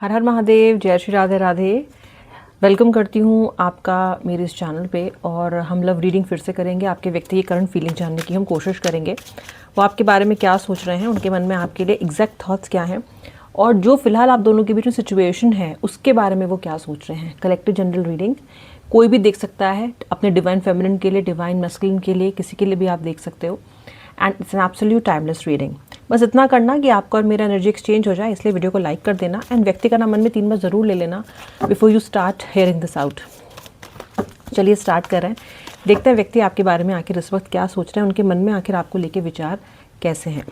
हर हर महादेव, जय श्री राधे राधे। वेलकम करती हूँ आपका मेरे इस चैनल पे। और हम लव रीडिंग फिर से करेंगे। आपके व्यक्ति की करंट फीलिंग जानने की हम कोशिश करेंगे। वो आपके बारे में क्या सोच रहे हैं, उनके मन में आपके लिए एग्जैक्ट थॉट्स क्या हैं, और जो फिलहाल आप दोनों के बीच में सिचुएशन है उसके बारे में वो क्या सोच रहे हैं। कलेक्टिव जनरल रीडिंग कोई भी देख सकता है, अपने डिवाइन फेमिनिन के लिए, डिवाइन मस्कुलिन के लिए, किसी के लिए भी आप देख सकते हो। And it's an absolute timeless reading. बस इतना करना कि आपका और मेरा एनर्जी एक्सचेंज हो जाए, इसलिए वीडियो को लाइक कर देना एंड व्यक्ति का नाम मन में 3 बार ज़रूर ले लेना before you start hearing this out. चलिए स्टार्ट कर रहे हैं। देखते हैं व्यक्ति आपके बारे में आखिर इस वक्त क्या सोच रहे हैं, उनके मन में आखिर आपको लेके विचार कैसे हैं।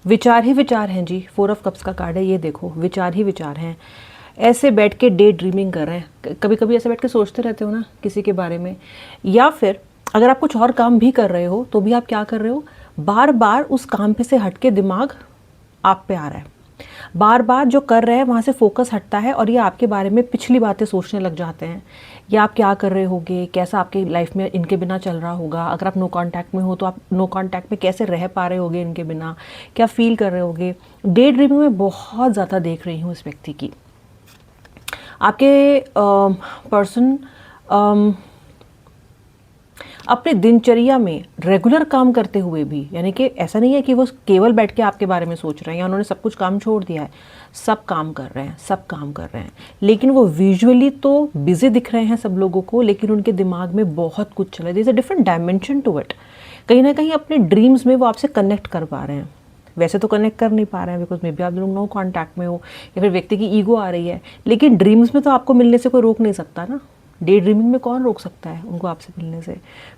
विचार ही विचार हैं जी। 4 ऑफ कप्स का कार्ड है, ये देखो, विचार ही विचार हैं। ऐसे बैठ के डे ड्रीमिंग कर रहे हैं। कभी कभी ऐसे बैठ के सोचते रहते हो ना किसी के बारे में, या फिर अगर आप कुछ और काम भी कर रहे हो तो भी आप क्या कर रहे हो, बार बार उस काम पे से हटके दिमाग आप पे आ रहा है। बार बार जो कर रहे हैं वहाँ से फोकस हटता है और ये आपके बारे में पिछली बातें सोचने लग जाते हैं। या आप क्या कर रहे होगे, कैसा आपकी लाइफ में इनके बिना चल रहा होगा। अगर आप नो कांटेक्ट में हो तो आप नो कांटेक्ट में कैसे रह पा रहे होगे इनके बिना, क्या फील कर रहे होगे। डे ड्रीमिंग में बहुत ज़्यादा देख रही हूँ इस व्यक्ति की। आपके पर्सन अपने दिनचर्या में रेगुलर काम करते हुए भी, यानी कि ऐसा नहीं है कि वो केवल बैठ के आपके बारे में सोच रहे हैं या उन्होंने सब कुछ काम छोड़ दिया है। सब काम कर रहे हैं, सब काम कर रहे हैं, लेकिन वो विजुअली तो बिजी दिख रहे हैं सब लोगों को, लेकिन उनके दिमाग में बहुत कुछ चल रहा है। There is a different dimension to it. कहीं ना कहीं अपने ड्रीम्स में वो आपसे कनेक्ट कर पा रहे हैं। वैसे तो कनेक्ट कर नहीं पा रहे हैं बिकॉज मे बी आप लोग नो कॉन्टैक्ट में हो, या फिर व्यक्ति की ईगो आ रही है। लेकिन ड्रीम्स में तो आपको मिलने से कोई रोक नहीं सकता ना। डे ड्रीमिंग में कौन रोक सकता है उनको आपसे मिलने से।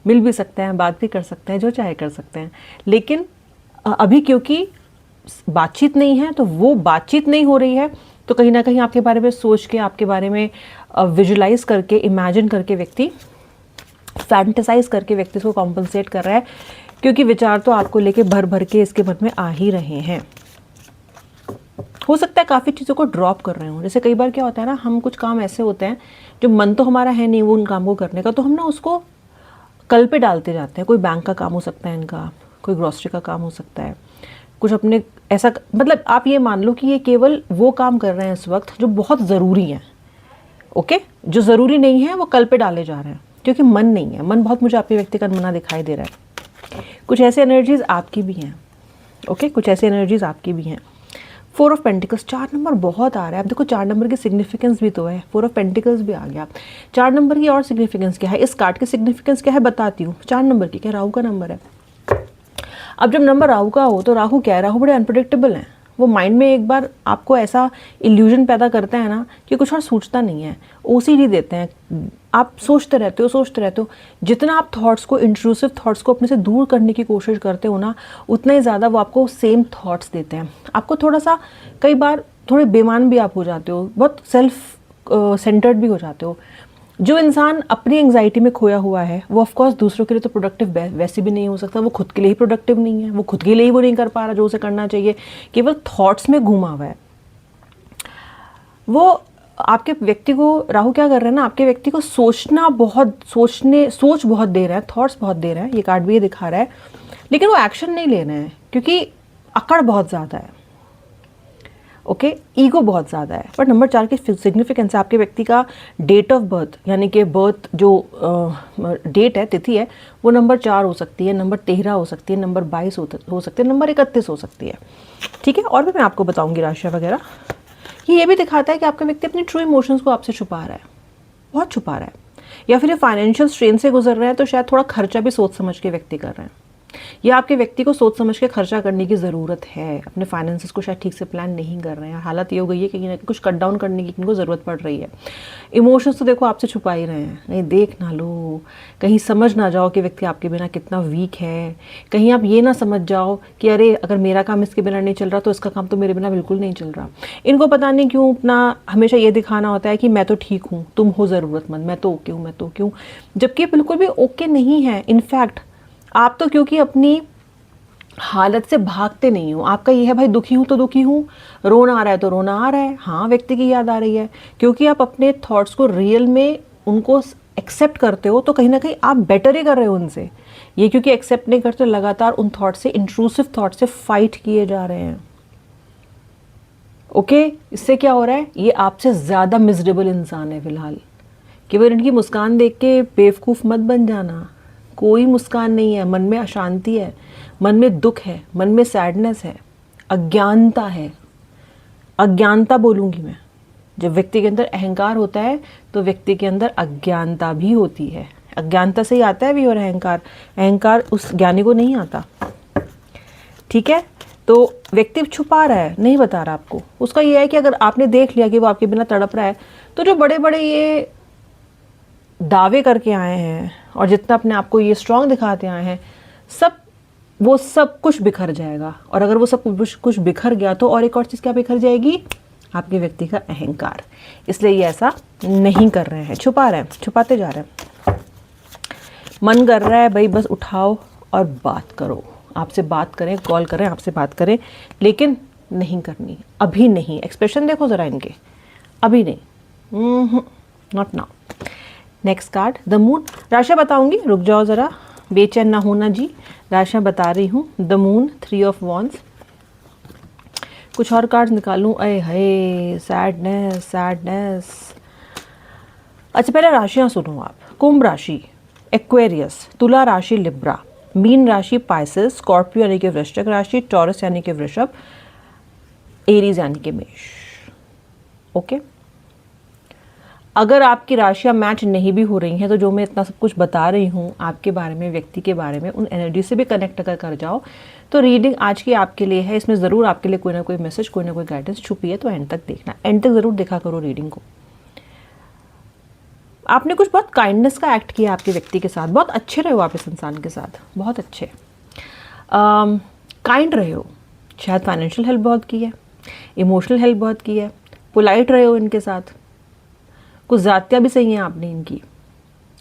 मिल भी सकते हैं, बात भी कर सकते हैं, जो चाहे कर सकते हैं। लेकिन अभी क्योंकि बातचीत नहीं है, तो वो बातचीत नहीं हो रही है, तो कहीं ना कहीं आपके बारे में सोच के, आपके बारे में विजुलाइज करके, इमेजिन करके व्यक्ति, फैंटेसाइज करके व्यक्ति को कॉम्पनसेट कर रहा है। क्योंकि विचार तो आपको लेके भर भर के इसके मन में आ ही रहे हैं। हो सकता है काफ़ी चीज़ों को ड्रॉप कर रहे हो। जैसे कई बार क्या होता है ना, हम कुछ काम ऐसे होते हैं जो मन तो हमारा है नहीं वो उन काम को करने का, तो हम ना उसको कल पे डालते जाते हैं। कोई बैंक का काम हो सकता है इनका, कोई ग्रॉसरी का काम हो सकता है, कुछ अपने ऐसा, मतलब आप ये मान लो कि ये केवल वो काम कर रहे हैं इस वक्त जो बहुत ज़रूरी है। ओके, जो ज़रूरी नहीं है वो कल पे डाले जा रहे हैं, क्योंकि मन नहीं है। मन बहुत मुझे आपके व्यक्ति का मना दिखाई दे रहा है। कुछ ऐसे एनर्जीज आपकी भी हैं। ओके, कुछ ऐसी एनर्जीज आपकी भी हैं। 4 ऑफ पेंटिकल्स, 4 नंबर बहुत आ रहा है। अब देखो 4 नंबर की सिग्निफिकेंस भी तो है। 4 ऑफ पेंटिकल्स भी आ गया। 4 नंबर की और सिग्निफिकेंस क्या है, इस कार्ड की सिग्निफिकेंस क्या है बताती हूँ। 4 नंबर की क्या, राहु का नंबर है। अब जब नंबर राहु का हो तो राहु क्या है, राहु बड़े अनप्रेडिक्टेबल हैं। वो माइंड में एक बार आपको ऐसा इल्यूजन पैदा करते हैं ना कि कुछ और सूझता नहीं है। ओसीडी देते हैं, आप सोचते रहते हो, सोचते रहते हो। जितना आप थॉट्स को, इंट्रूसिव थॉट्स को अपने से दूर करने की कोशिश करते हो ना, उतना ही ज़्यादा वो आपको सेम थॉट्स देते हैं। आपको थोड़ा सा, कई बार थोड़े बेईमान भी आप हो जाते हो, बहुत सेल्फ सेंटर्ड भी हो जाते हो। जो इंसान अपनी एंग्जाइटी में खोया हुआ है वो ऑफकोर्स दूसरों के लिए तो प्रोडक्टिव वैसे भी नहीं हो सकता। वो खुद के लिए ही प्रोडक्टिव नहीं है, वो खुद के लिए ही वो नहीं कर पा रहा जो उसे करना चाहिए, केवल थॉट्स में घूमा हुआ है वो। आपके व्यक्ति को राहु क्या कर रहे हैं ना, आपके व्यक्ति को सोचना बहुत, सोच बहुत दे रहा है, थॉट्स बहुत दे रहा है। ये कार्ड भी ये दिखा रहा है, लेकिन वो एक्शन नहीं ले रहे हैं क्योंकि अकड़ बहुत ज़्यादा है। ओके, ईगो बहुत ज़्यादा है। पर नंबर 4 की सिग्निफिकेंस है आपके व्यक्ति का डेट ऑफ बर्थ, यानी कि बर्थ जो डेट है, तिथि है, वो नंबर 4 हो सकती है, नंबर 13 हो सकती है, नंबर 22 हो सकती है, नंबर 31 हो सकती है। ठीक है, और भी मैं आपको बताऊंगी राशियाँ वगैरह। ये भी दिखाता है कि आपका व्यक्ति अपनी ट्रू इमोशंस को आपसे छुपा रहा है, बहुत छुपा रहा है। या फिर ये फाइनेंशियल स्ट्रेन से गुजर रहे हैं, तो शायद थोड़ा खर्चा भी सोच समझ के व्यक्ति कर रहे हैं। या आपके व्यक्ति को सोच समझ के खर्चा करने की ज़रूरत है, अपने फाइनेंसेस को शायद ठीक से प्लान नहीं कर रहे हैं। हालत ये हो गई है कि कहीं ना कुछ कट डाउन करने की इनको ज़रूरत पड़ रही है। इमोशंस तो देखो आपसे छुपा ही रहे हैं, कहीं देख ना लो, कहीं समझ ना जाओ कि व्यक्ति आपके बिना कितना वीक है। कहीं आप ये ना समझ जाओ कि अरे अगर मेरा काम इसके बिना नहीं चल रहा तो इसका काम तो मेरे बिना बिल्कुल नहीं चल रहा। इनको पता नहीं क्यों अपना हमेशा ये दिखाना होता है कि मैं तो ठीक हूँ, तुम हो ज़रूरतमंद, मैं तो ओके हूँ, मैं तो क्यों, जबकि बिल्कुल भी ओके नहीं है। इनफैक्ट आप तो क्योंकि अपनी हालत से भागते नहीं हो। आपका ये है भाई, दुखी हूँ तो दुखी हूँ, रोना आ रहा है तो रोना आ रहा है, हाँ व्यक्ति की याद आ रही है, क्योंकि आप अपने थॉट्स को रियल में उनको एक्सेप्ट करते हो, तो कहीं ना कहीं आप बेटर ही कर रहे हो उनसे। ये क्योंकि एक्सेप्ट नहीं करते, लगातार उन थॉट से, इंट्रूसिव थॉट से फाइट किए जा रहे हैं। ओके, इससे क्या हो रहा है, ये आपसे ज़्यादा मिजरेबल इंसान है फिलहाल। केवल इनकी मुस्कान देख के बेवकूफ़ मत बन जाना। कोई मुस्कान नहीं है, मन में अशांति है, मन में दुख है, मन में सैडनेस है, अज्ञानता है। अज्ञानता बोलूँगी मैं। जब व्यक्ति के अंदर अहंकार होता है तो व्यक्ति के अंदर अज्ञानता भी होती है। अज्ञानता से ही आता है भी, और अहंकार, अहंकार उस ज्ञानी को नहीं आता। ठीक है, तो व्यक्ति छुपा रहा है, नहीं बता रहा आपको। उसका ये है कि अगर आपने देख लिया कि वो आपके बिना तड़प रहा है, तो जो बड़े बड़े ये दावे करके आए हैं और जितना अपने आप को ये स्ट्रांग दिखाते आए हैं, वो सब कुछ बिखर जाएगा। और अगर वो सब कुछ बिखर गया तो और एक और चीज़ क्या बिखर जाएगी, आपके व्यक्ति का अहंकार। इसलिए ये ऐसा नहीं कर रहे हैं, छुपा रहे हैं, छुपाते जा रहे हैं। मन कर रहा है भाई बस उठाओ और बात करो, आपसे बात करें, कॉल करें, आपसे बात करें, लेकिन नहीं करनी, अभी नहीं। एक्सप्रेशन देखो ज़रा इनके, अभी नहीं, not now. Next card, the moon. राशि बताऊंगी, रुक जाओ ज़रा, बेचैन ना होना जी, राशि बता रही हूँ। The moon, 3 of wands. कुछ और कार्ड्स निकालूं, अरे हाय, सैडनेस सैडनेस। अच्छा पहले राशियाँ सुनो आप। कुंभ राशि एक्वेरियस, तुला राशि लिब्रा, मीन राशि पाइसेस, स्कॉर्पियो यानी कि वृश्चिक राशि, टॉरस यानी कि वृषभ, एरीज यानी कि मेष। ओके, अगर आपकी राशियाँ मैच नहीं भी हो रही हैं तो जो मैं इतना सब कुछ बता रही हूँ आपके बारे में, व्यक्ति के बारे में, उन एनर्जी से भी कनेक्ट अगर कर जाओ तो रीडिंग आज की आपके लिए है। इसमें ज़रूर आपके लिए कोई ना कोई मैसेज, कोई ना कोई गाइडेंस छुपी है, तो एंड तक देखना, एंड तक ज़रूर देखा करो रीडिंग को। आपने कुछ बहुत काइंडनेस का एक्ट किया आपके व्यक्ति के साथ, बहुत अच्छे रहे हो आप इस इंसान के साथ, बहुत अच्छे काइंड रहे हो। शायद फाइनेंशियल हेल्प बहुत की है, इमोशनल हेल्प बहुत की है, पोलाइट रहे हो इनके साथ, कुछ ज़्यादतियाँ भी सही हैं आपने इनकी।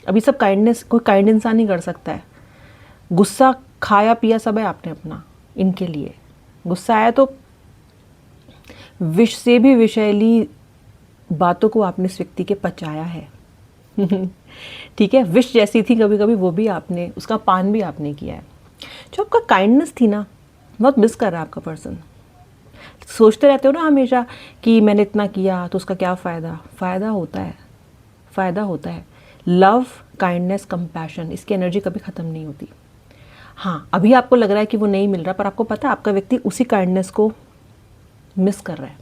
अभी सब काइंडनेस कोई काइंड इंसान नहीं कर सकता है। गुस्सा खाया पिया सब है आपने अपना इनके लिए। गुस्सा आया तो विष से भी विषैली बातों को आपने इस व्यक्ति के पचाया है। ठीक है, विष जैसी थी कभी कभी, वो भी आपने, उसका पान भी आपने किया है। जो आपका काइंडनेस थी ना, बहुत मिस कर रहा है आपका पर्सन। सोचते रहते हो ना हमेशा कि मैंने इतना किया तो उसका क्या फ़ायदा। फ़ायदा होता है, फ़ायदा होता है। लव, काइंडनेस, कंपैशन, इसकी एनर्जी कभी ख़त्म नहीं होती। हाँ, अभी आपको लग रहा है कि वो नहीं मिल रहा, पर आपको पता है आपका व्यक्ति उसी काइंडनेस को मिस कर रहा है,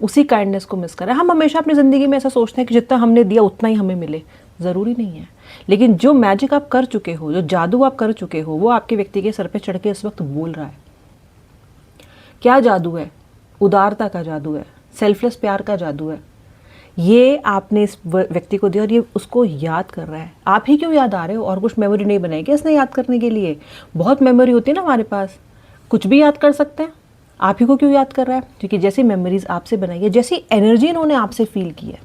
उसी काइंडनेस को मिस कर रहा है। हम हमेशा अपनी ज़िंदगी में ऐसा सोचते हैं कि जितना हमने दिया उतना ही हमें मिले, ज़रूरी नहीं है। लेकिन जो मैजिक आप कर चुके हो, जो जादू आप कर चुके हो, वो आपके व्यक्ति के सर पे चढ़ के इस वक्त बोल रहा है। क्या जादू है? उदारता का जादू है, सेल्फलेस प्यार का जादू है। ये आपने इस व्यक्ति को दिया और ये उसको याद कर रहा है। आप ही क्यों याद आ रहे हो? और कुछ मेमोरी नहीं बनाई क्या इसने याद करने के लिए? बहुत मेमोरी होती है ना हमारे पास, कुछ भी याद कर सकते हैं। आप ही को क्यों याद कर रहा है? क्योंकि जैसी मेमोरीज आपसे बनाई है, जैसी एनर्जी इन्होंने आपसे फील की है,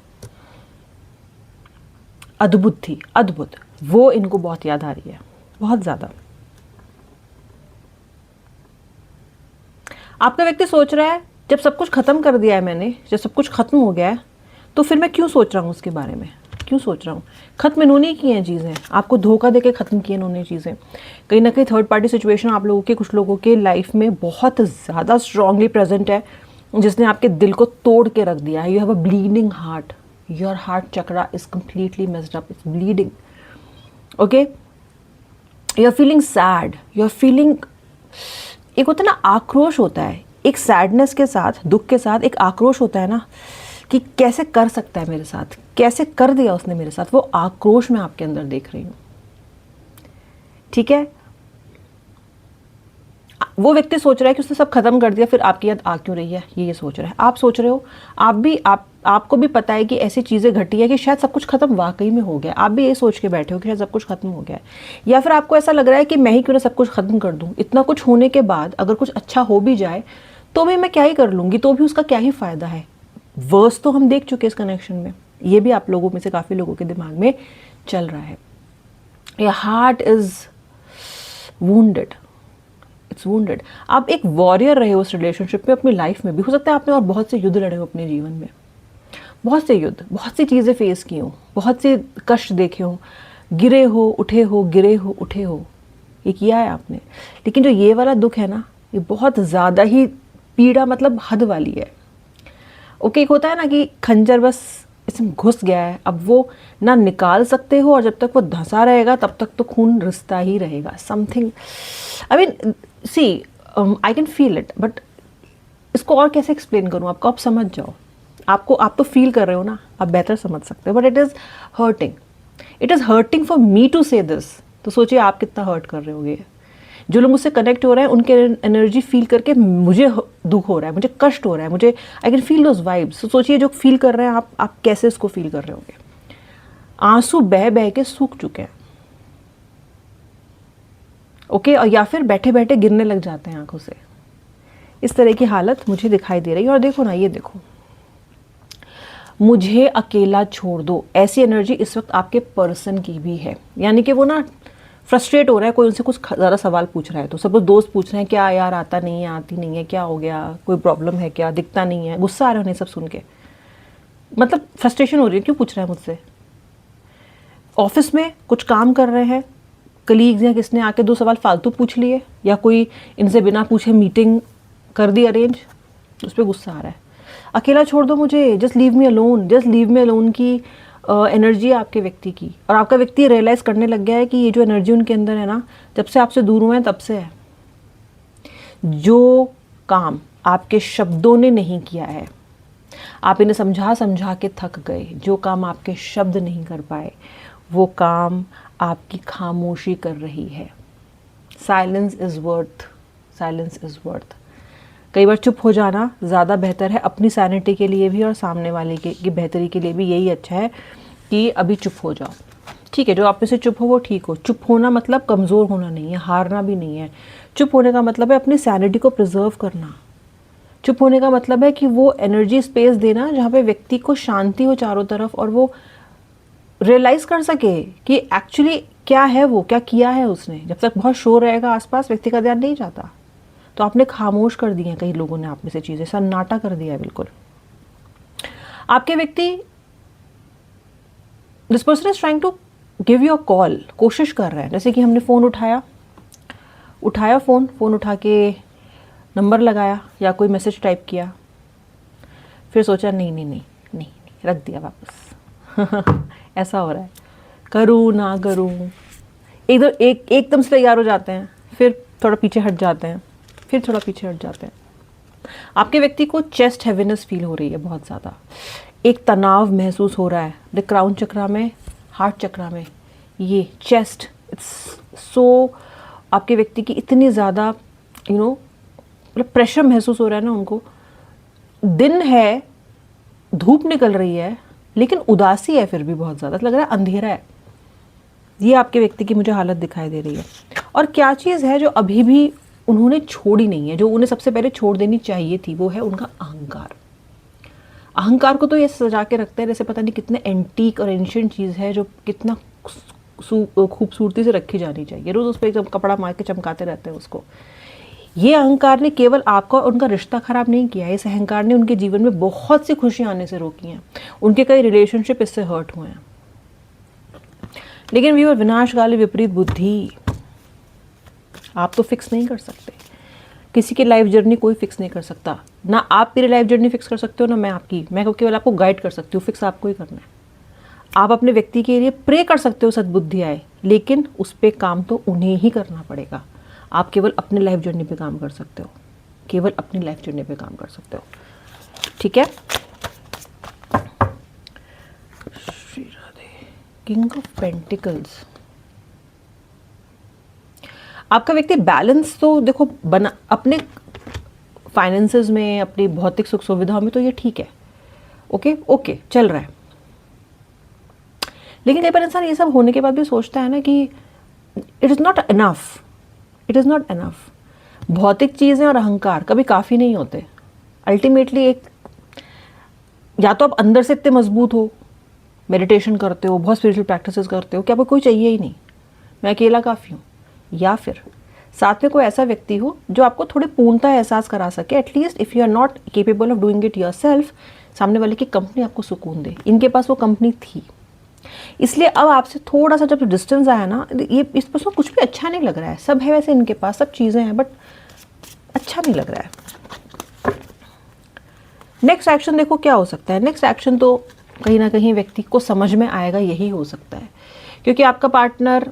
अद्भुत थी, अद्भुत, वो इनको बहुत याद आ रही है, बहुत ज़्यादा। आपका व्यक्ति सोच रहा है जब सब कुछ ख़त्म कर दिया है मैंने, जब सब कुछ ख़त्म हो गया है, तो फिर मैं क्यों सोच रहा हूँ उसके बारे में, क्यों सोच रहा हूँ? ख़त्म इन्होंने की हैं चीज़ें, आपको धोखा देके ख़त्म किए इन्होंने चीज़ें। कहीं ना कहीं थर्ड पार्टी सिचुएशन आप लोगों के, कुछ लोगों के लाइफ में बहुत ज़्यादा स्ट्रांगली प्रेजेंट है, जिसने आपके दिल को तोड़ के रख दिया है। You have a bleeding heart, your heart chakra is completely messed up, it's bleeding. Okay, you are feeling sad, you are feeling, एक होता है ना आक्रोश होता है, एक सैडनेस के साथ, दुख के साथ एक आक्रोश होता है ना, कि कैसे कर सकता है मेरे साथ, कैसे कर दिया उसने मेरे साथ। वो आक्रोश मैं आपके अंदर देख रही हूँ। ठीक है, वो व्यक्ति सोच रहा है कि उसने सब खत्म कर दिया, फिर आपकी याद आ क्यों रही है, ये सोच रहा है। आप सोच रहे हो, आपको भी पता है कि ऐसी चीज़ें घटी है कि शायद सब कुछ खत्म वाकई में हो गया। आप भी ये सोच के बैठे हो कि शायद सब कुछ खत्म हो गया है, या फिर आपको ऐसा लग रहा है कि मैं ही क्यों ना सब कुछ खत्म कर दूं। इतना कुछ होने के बाद अगर कुछ अच्छा हो भी जाए तो भी मैं क्या ही कर लूँगी, तो भी उसका क्या ही फ़ायदा है। वर्स तो हम देख चुके इस कनेक्शन में, ये भी आप लोगों में से काफ़ी लोगों के दिमाग में चल रहा है। Your heart is wounded, it's wounded. आप एक वॉरियर रहे हो उस रिलेशनशिप में, अपनी लाइफ में भी हो सकता है आपने और बहुत से युद्ध लड़े हो अपने जीवन में, बहुत से युद्ध, बहुत सी चीज़ें फेस की हो, बहुत से कष्ट देखे हो, गिरे हो उठे हो, गिरे हो उठे हो, ये किया है आपने। लेकिन जो ये वाला दुख है ना, ये बहुत ज़्यादा ही पीड़ा, मतलब हद वाली है। ओके, एक होता है ना कि खंजर बस इसमें घुस गया है, अब वो ना निकाल सकते हो, और जब तक वो धंसा रहेगा तब तक तो खून रिसता ही रहेगा। Something, I mean, see, I can feel it, but इसको और कैसे एक्सप्लेन करूँ आपको, आप समझ जाओ। आप तो फील कर रहे हो ना, आप बेहतर समझ सकते हो, but it is hurting, it is hurting for me to say this. तो सोचिए आप कितना हर्ट कर रहे होगे। जो लोग मुझसे कनेक्ट हो रहे हैं उनके एनर्जी फील करके मुझे दुख हो रहा है, मुझे कष्ट हो रहा है, मुझे आई कैन फील दोज वाइब्स। तो सोचिए जो फील कर रहे हैं आप कैसे इसको फील कर रहे होगे। आंसू बह बह के सूख चुके हैं, ओके, और या फिर बैठे बैठे गिरने लग जाते हैं आंखों से। इस तरह की हालत मुझे दिखाई दे रही है। और देखो ना, ये देखो, मुझे अकेला छोड़ दो, ऐसी एनर्जी इस वक्त आपके पर्सन की भी है। यानी कि वो ना फ्रस्ट्रेट हो रहा है, कोई उनसे कुछ ज़्यादा सवाल पूछ रहा है तो सब दोस्त पूछ रहे हैं क्या यार, आता नहीं है, आती नहीं है, क्या हो गया, कोई प्रॉब्लम है क्या, दिखता नहीं है। गुस्सा आ रहा है उन्हें सब सुन के, मतलब फ्रस्ट्रेशन हो रही है, क्यों पूछ रहे हैं मुझसे। ऑफिस में कुछ काम कर रहे हैं, कलीग्स या किसने आके 2 सवाल फालतू पूछ लिए, या कोई इनसे बिना पूछे मीटिंग कर दी अरेंज, उस पर गुस्सा आ रहा है। अकेला छोड़ दो मुझे, just leave me alone, just leave me alone की एनर्जी है आपके व्यक्ति की। और आपका व्यक्ति रियलाइज़ करने लग गया है कि ये जो एनर्जी उनके अंदर है ना, जब से आपसे दूर हुए हैं तब से है। जो काम आपके शब्दों ने नहीं किया है, आप इन्हें समझा समझा के थक गए, जो काम आपके शब्द नहीं कर पाए, वो काम आपकी खामोशी कर रही है। Silence is worth, silence is worth. कई बार चुप हो जाना ज़्यादा बेहतर है, अपनी सैनिटी के लिए भी और सामने वाले की बेहतरी के लिए भी। यही अच्छा है कि अभी चुप हो जाओ। ठीक है, जो आप में से चुप हो वो ठीक हो। चुप होना मतलब कमज़ोर होना नहीं है, हारना भी नहीं है। चुप होने का मतलब है अपनी सैनिटी को प्रिजर्व करना। चुप होने का मतलब है कि वो एनर्जी स्पेस देना जहाँ पे व्यक्ति को शांति हो चारों तरफ, और वो रियलाइज़ कर सके कि एक्चुअली क्या है, वो क्या किया है उसने। जब तक बहुत शोर रहेगा आसपास, व्यक्ति का ध्यान नहीं जाता। तो आपने खामोश कर दिए हैं कई लोगों ने, आप में से चीज़ें सन्नाटा कर दिया है बिल्कुल। आपके व्यक्ति, this person is trying to give you a call, कोशिश कर रहे हैं। जैसे कि हमने फ़ोन उठाया फ़ोन उठा के नंबर लगाया या कोई मैसेज टाइप किया, फिर सोचा नहीं, रख दिया वापस। ऐसा हो रहा है, करूँ ना करूँ, एकदम से तैयार हो जाते हैं, फिर थोड़ा पीछे हट जाते हैं, फिर थोड़ा पीछे हट जाते हैं। आपके व्यक्ति को चेस्ट हैवीनेस फील हो रही है बहुत ज़्यादा, एक तनाव महसूस हो रहा है। द क्राउन चक्रा में, हार्ट चक्रा में, ये चेस्ट, इट्स सो, आपके व्यक्ति की इतनी ज़्यादा मतलब प्रेशर महसूस हो रहा है ना उनको। दिन है, धूप निकल रही है, लेकिन उदासी है फिर भी बहुत ज़्यादा, लग रहा है अंधेरा है। ये आपके व्यक्ति की मुझे हालत दिखाई दे रही है। और क्या चीज़ है जो अभी भी उन्होंने छोड़ी नहीं है, जो उन्हें सबसे पहले छोड़ देनी चाहिए थी, वो है उनका अहंकार। अहंकार को तो ये सजा के रखते हैं जैसे पता नहीं कितने एंटीक और एंशिएंट चीज़ है, जो कितना खूबसूरती से रखी जानी चाहिए। रोज़ उस पर एकदम कपड़ा मार के चमकाते रहते हैं उसको। ये अहंकार ने केवल आपका और उनका रिश्ता खराब नहीं किया है, इस अहंकार ने उनके जीवन में बहुत सी खुशियाँ आने से रोकी हैं। उनके कई रिलेशनशिप इससे हर्ट हुए हैं। लेकिन व्यूअर, विनाशकाली विपरीत बुद्धि आप तो फिक्स नहीं कर सकते। किसी की लाइफ जर्नी कोई फिक्स नहीं कर सकता। ना आप मेरी लाइफ जर्नी फिक्स कर सकते हो, ना मैं आपकी। मैं केवल आपको गाइड कर सकती हूँ, फिक्स आपको ही करना है। आप अपने व्यक्ति के लिए प्रे कर सकते हो सद्बुद्धि आए, लेकिन उस पर काम तो उन्हें ही करना पड़ेगा। आप केवल अपनी लाइफ जर्नी पे काम कर सकते हो, केवल अपनी लाइफ जर्नी पे काम कर सकते हो। ठीक है, Shri Radhe. King of pentacles, आपका व्यक्ति बैलेंस तो देखो बना अपने फाइनेंसेस में, अपनी भौतिक सुख सुविधाओं में तो ये ठीक है, ओके चल रहा है। लेकिन कई बार इंसान ये सब होने के बाद भी सोचता है ना कि it is not enough, it is not enough. भौतिक चीज़ें और अहंकार कभी काफ़ी नहीं होते। अल्टीमेटली एक, या तो आप अंदर से इतने मजबूत हो, मेडिटेशन करते हो, बहुत स्पिरिचुअल प्रैक्टिसेस करते हो कि आपको कोई चाहिए ही नहीं, मैं अकेला काफ़ी हूँ, या फिर साथ में कोई ऐसा व्यक्ति हो जो आपको थोड़ी पूर्णता एहसास करा सके। At least if you are not capable of doing it yourself, सामने वाले की कंपनी आपको सुकून दे। इनके पास वो कंपनी थी, इसलिए अब आपसे थोड़ा सा जब डिस्टेंस आया ना, ये इस पर कुछ भी अच्छा नहीं लग रहा है। सब है वैसे इनके पास, सब चीज़ें हैं, बट अच्छा नहीं लग रहा है। नेक्स्ट एक्शन देखो क्या हो सकता है। नेक्स्ट एक्शन तो कहीं ना कहीं व्यक्ति को समझ में आएगा यही हो सकता है, क्योंकि आपका पार्टनर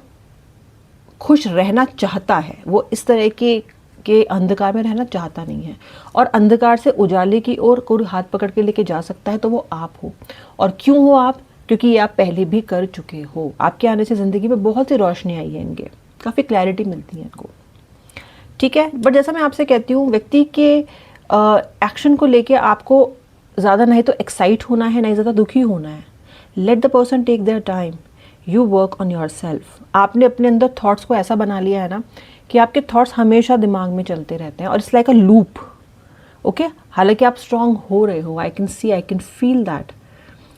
खुश रहना चाहता है, वो इस तरह के अंधकार में रहना चाहता नहीं है, और अंधकार से उजाले की ओर कोई हाथ पकड़ के लेके जा सकता है तो वो आप हो। और क्यों हो आप? क्योंकि ये आप पहले भी कर चुके हो। आपके आने से ज़िंदगी में बहुत सी रोशनी आई है, इनके काफ़ी क्लैरिटी मिलती है इनको, ठीक है। बट जैसा मैं आपसे कहती हूँ, व्यक्ति के एक्शन को लेके आपको ज़्यादा नहीं तो एक्साइट होना है, नहीं ज़्यादा दुखी होना है। Let the person take their time, you work on your self. आपने अपने अंदर थॉट्स को ऐसा बना लिया है ना कि आपके थॉट्स हमेशा दिमाग में चलते रहते हैं, और it's like a loop, okay. हालांकि आप स्ट्रांग हो रहे हो, I can see, I can feel that,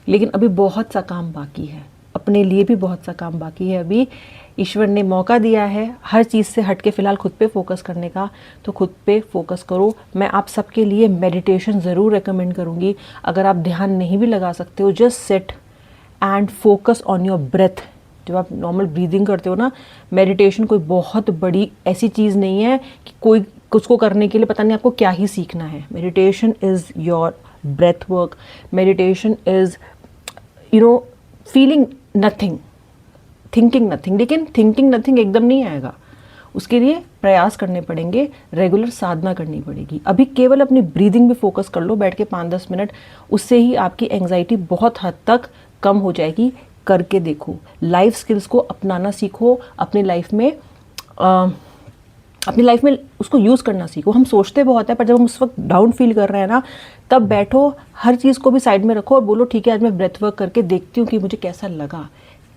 लेकिन अभी बहुत सा काम बाकी है, अपने लिए भी बहुत सा काम बाकी है। अभी ईश्वर ने मौका दिया है हर चीज़ से हट के फ़िलहाल खुद पे फोकस करने का, तो खुद पे फोकस करो। मैं आप सबके लिए मेडिटेशन ज़रूर रेकमेंड करूँगी। अगर आप ध्यान नहीं भी लगा सकते हो, just sit and focus on your breath. जब आप नॉर्मल ब्रीदिंग करते हो ना, मेडिटेशन कोई बहुत बड़ी ऐसी चीज़ नहीं है कि कोई उसको करने के लिए पता नहीं आपको क्या ही सीखना है। Meditation is your breath work, meditation is feeling nothing, thinking nothing. लेकिन थिंकिंग नथिंग एकदम नहीं आएगा, उसके लिए प्रयास करने पड़ेंगे, रेगुलर साधना करनी पड़ेगी। अभी केवल अपनी ब्रीदिंग पे फोकस कर लो बैठ के 5-10 मिनट, उससे ही आपकी एंग्जाइटी बहुत हद तक कम हो जाएगी। करके देखो, लाइफ स्किल्स को अपनाना सीखो, अपनी लाइफ में उसको यूज़ करना सीखो। हम सोचते बहुत है, पर जब हम उस वक्त डाउन फील कर रहे हैं ना, तब बैठो, हर चीज़ को भी साइड में रखो और बोलो ठीक है, आज मैं ब्रेथ वर्क करके देखती हूँ कि मुझे कैसा लगा।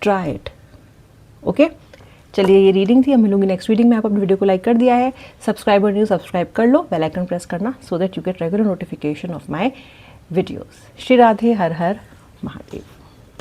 Try it, okay. चलिए, ये रीडिंग थी, हम मिलूंगी नेक्स्ट रीडिंग में। आप अपने वीडियो को लाइक कर दिया है, सब्सक्राइबर नहीं सब्सक्राइब कर लो, बेल आइकन प्रेस करना, so that you get regular notification of my videos. Shri Radhe, her her Mahadev.